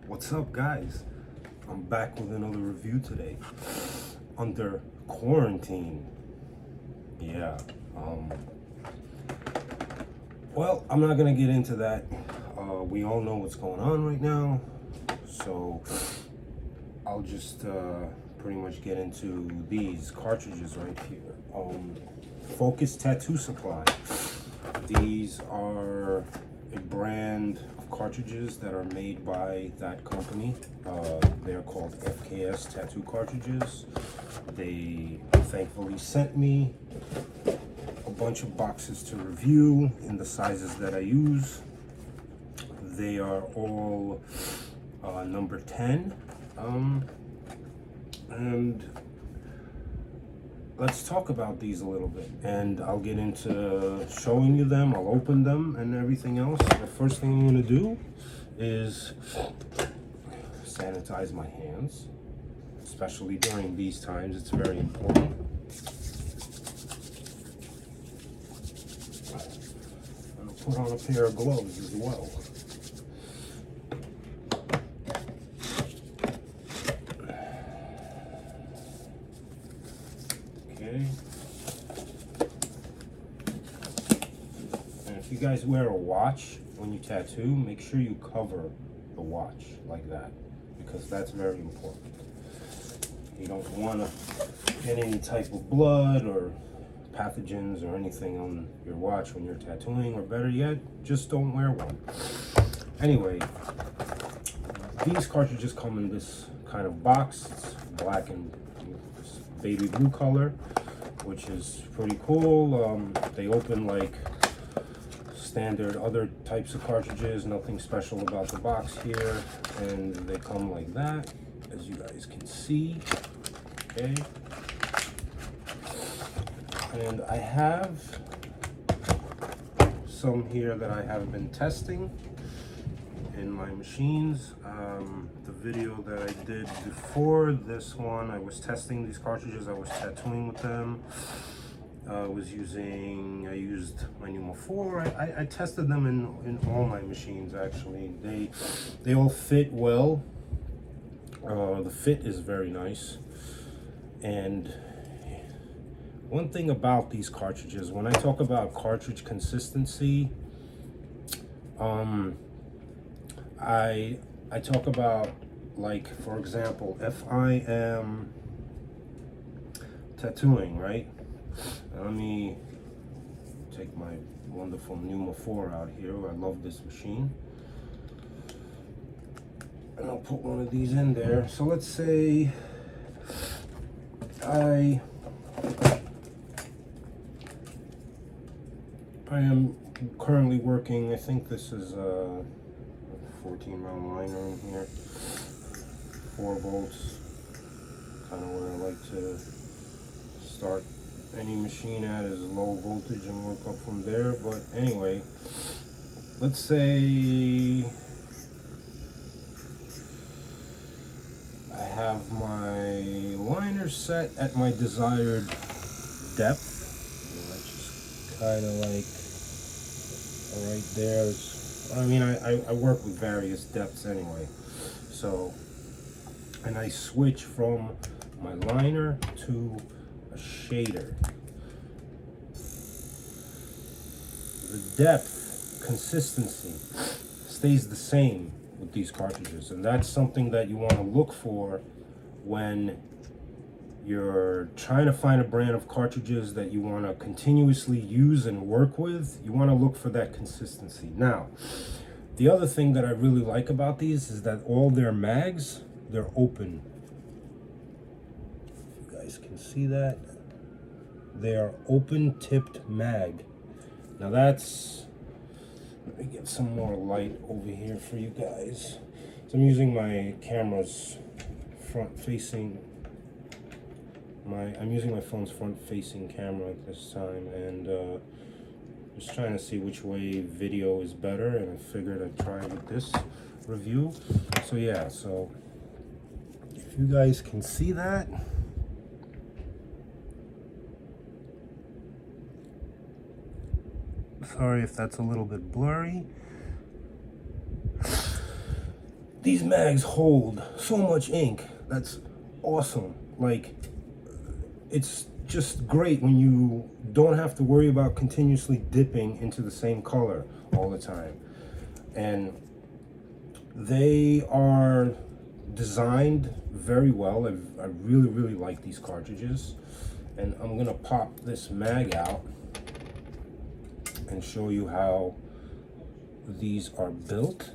What's up, guys? I'm back with another review today under quarantine. Yeah. Well, I'm not gonna get into that. We all know what's going on right now, so I'll just pretty much get into these cartridges right here. Focus Tattoo Supply. These are a brand of cartridges that are made by that company. They're called FKS tattoo cartridges. They thankfully sent me a bunch of boxes to review in the sizes that I use. They are all number 10. And let's talk about these a little bit, and I'll get into showing you them. I'll open them and everything else. The first thing I'm going to do is sanitize my hands, especially during these times. It's very important. I'm going to put on a pair of gloves as well. Okay. And if you guys wear a watch when you tattoo, make sure you cover the watch like that, because that's very important. You don't want to get any type of blood or pathogens or anything on your watch when you're tattooing, or better yet, just don't wear one. Anyway, these cartridges come in this kind of box. It's black and baby blue color, which is pretty cool. They open like standard other types of cartridges, nothing special about the box here, and they come like that, as you guys can see. Okay, and I have some here that I have been testing in my machines. The video that I did before this one, I was testing these cartridges. I was tattooing with them. I used my Numa 4. I tested them in all my machines, actually. They all fit well. The fit is very nice. And one thing about these cartridges, when I talk about cartridge consistency, I talk about, like, for example, if I am tattooing, right? Let me take my wonderful Numa 4 out here. I love this machine. And I'll put one of these in there. So let's say I am currently working, I think this is a 14 round liner in here, 4 volts, kind of where I like to start any machine at, is low voltage and work up from there. But anyway, let's say I have my liner set at my desired depth. That's just kind of like right there. I mean, I work with various depths anyway. So, and I switch from my liner to a shader. The depth consistency stays the same with these cartridges, and that's something that you want to look for when you're trying to find a brand of cartridges that you want to continuously use and work with. You want to look for that consistency. Now, the other thing that I really like about these is that all their mags, they're open. If you guys can see that, they are open tipped mag. Now that's, let me get some more light over here for you guys. So I'm using my camera's front facing, I'm using my phone's front facing camera at this time, and just trying to see which way video is better, and I figured I'd try with this review. So yeah, so if you guys can see that, sorry if that's a little bit blurry. these mags hold so much ink. That's awesome. Like, it's just great when you don't have to worry about continuously dipping into the same color all the time. And they are designed very well. I really, really like these cartridges. And I'm gonna pop this mag out and show you how these are built.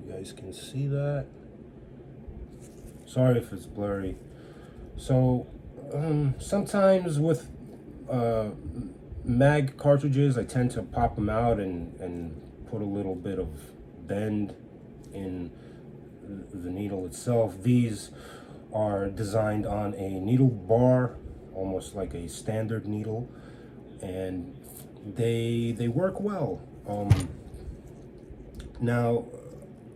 You guys can see that. Sorry if it's blurry. So sometimes with mag cartridges, I tend to pop them out and put a little bit of bend in the needle itself. These are designed on a needle bar, almost like a standard needle, and they work well. Now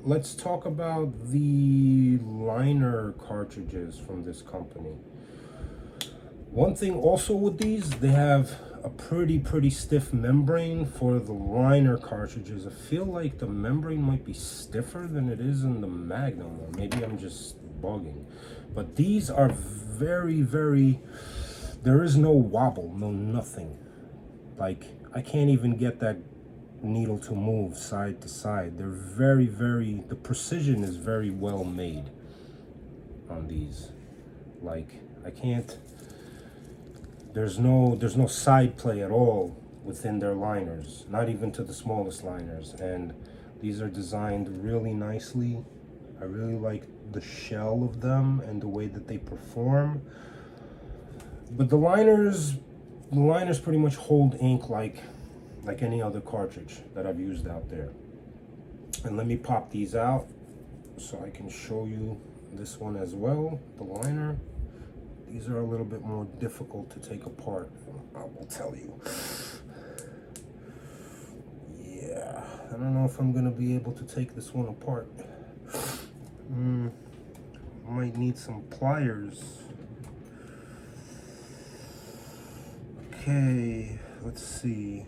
let's talk about the liner cartridges from this company. One thing also with these, they have a pretty stiff membrane for the liner cartridges. I feel like the membrane might be stiffer than it is in the Magnum, or maybe I'm just bugging. But these are very, there is no wobble, no nothing. Like, I can't even get that needle to move side to side. They're very, the precision is very well made on these. Like, I can't, there's no side play at all within their liners, not even to the smallest liners. And these are designed really nicely. I really like the shell of them and the way that they perform. But the liners pretty much hold ink like any other cartridge that I've used out there. And let me pop these out so I can show you this one as well, the liner. These are a little bit more difficult to take apart, I will tell you. Yeah, I don't know if I'm gonna be able to take this one apart. Might need some pliers. Okay, let's see.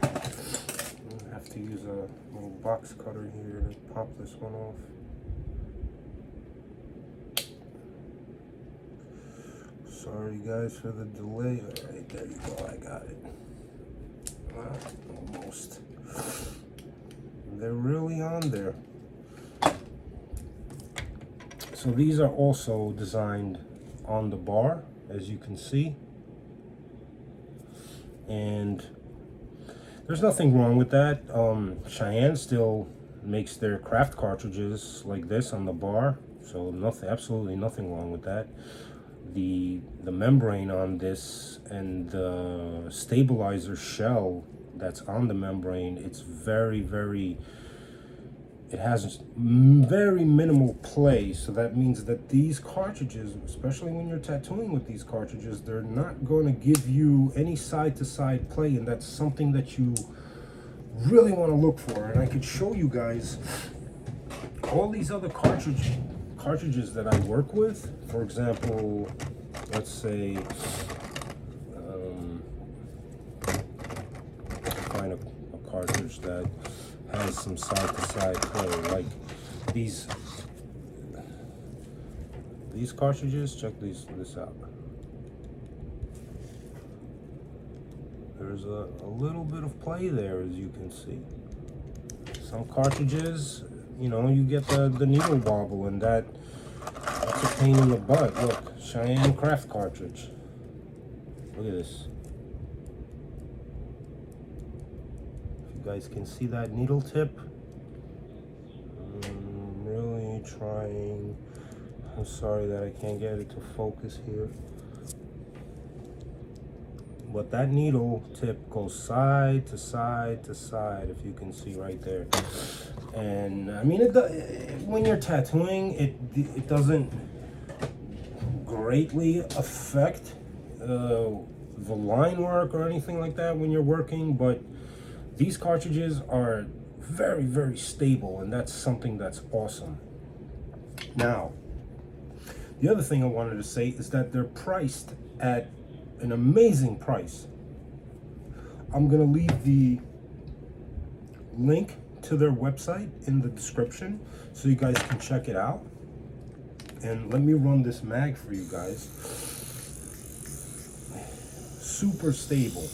I have to use a little box cutter here to pop this one off. Sorry guys for the delay. All right, there you go, I got it. Almost. They're really on there. So these are also designed on the bar, as you can see. And there's nothing wrong with that. Cheyenne still makes their craft cartridges like this on the bar, so absolutely nothing wrong with that. The membrane on this and the stabilizer shell that's on the membrane, it's it has very minimal play. So that means that these cartridges, especially when you're tattooing with these cartridges, they're not going to give you any side-to-side play, and that's something that you really want to look for. And I could show you guys all these other cartridges that I work with. For example, let's say find a cartridge that has some side-to-side play, like these cartridges. Check this out. There's a little bit of play there, as you can see. Some cartridges, you know, you get the needle wobble, and that's a pain in the butt. Look, Cheyenne craft cartridge. Look at this. You guys can see that needle tip. I'm really trying. I'm sorry that I can't get it to focus here. But that needle tip goes side to side to side, if you can see right there. And I mean, when you're tattooing, it doesn't greatly affect the line work or anything like that when you're working, but these cartridges are very stable, and that's something that's awesome. Now, the other thing I wanted to say is that they're priced at an amazing price. I'm gonna leave the link to their website in the description so you guys can check it out. And let me run this mag for you guys. Super stable.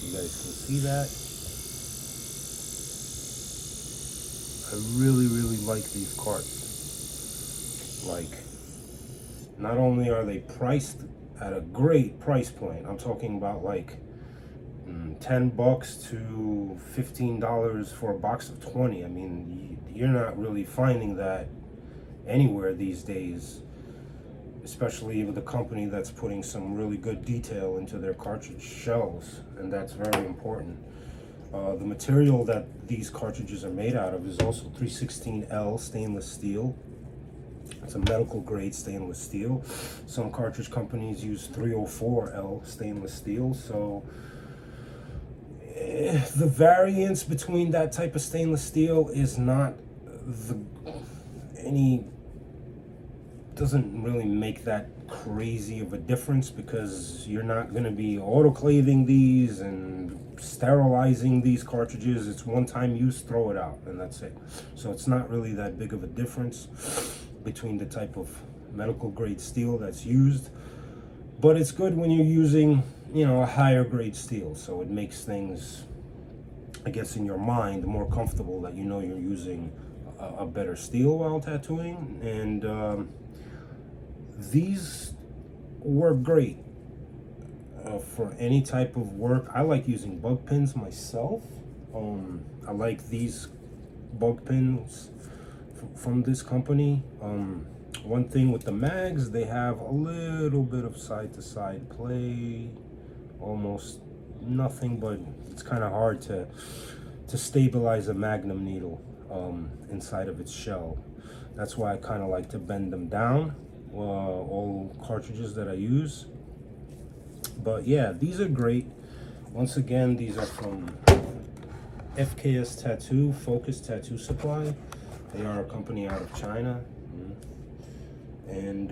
You guys can see that. I really, really like these carts. Like, not only are they priced at a great price point, I'm talking about like $10 to $15 for a box of 20. I mean, you're not really finding that anywhere these days, especially with a company that's putting some really good detail into their cartridge shells, and that's very important. The material that these cartridges are made out of is also 316L stainless steel. It's a medical grade stainless steel. Some cartridge companies use 304L stainless steel, so the variance between that type of stainless steel is not doesn't really make that crazy of a difference, because you're not going to be autoclaving these and sterilizing these cartridges. It's one time use, throw it out, and that's it. So it's not really that big of a difference between the type of medical grade steel that's used, but it's good when you're using, you know, a higher grade steel, so it makes things, I guess, in your mind more comfortable that you know you're using a better steel while tattooing. And these work great for any type of work. I like using bug pins myself. I like these bug pins from this company. One thing with the mags, they have a little bit of side-to-side play, almost nothing, but it's kind of hard to stabilize a magnum needle inside of its shell. That's why I kind of like to bend them down, all cartridges that I use. But yeah, these are great. Once again, these are from FKS Tattoo, Focus Tattoo Supply. They are a company out of China. And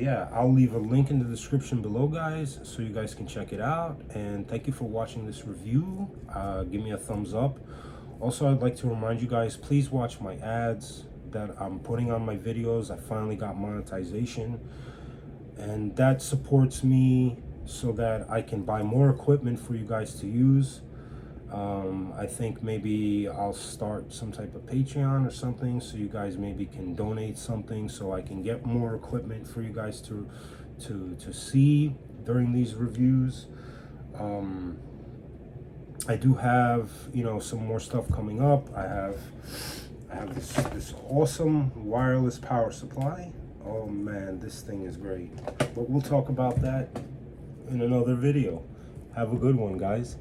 yeah, I'll leave a link in the description below, guys, so you guys can check it out. And thank you for watching this review. Give me a thumbs up. Also, I'd like to remind you guys, please watch my ads that I'm putting on my videos. I finally got monetization, and that supports me so that I can buy more equipment for you guys to use. I think maybe I'll start some type of Patreon or something, so you guys maybe can donate something so I can get more equipment for you guys to see during these reviews. I do have, you know, some more stuff coming up. I have this awesome wireless power supply. Oh man, this thing is great. But we'll talk about that in another video. Have a good one, guys.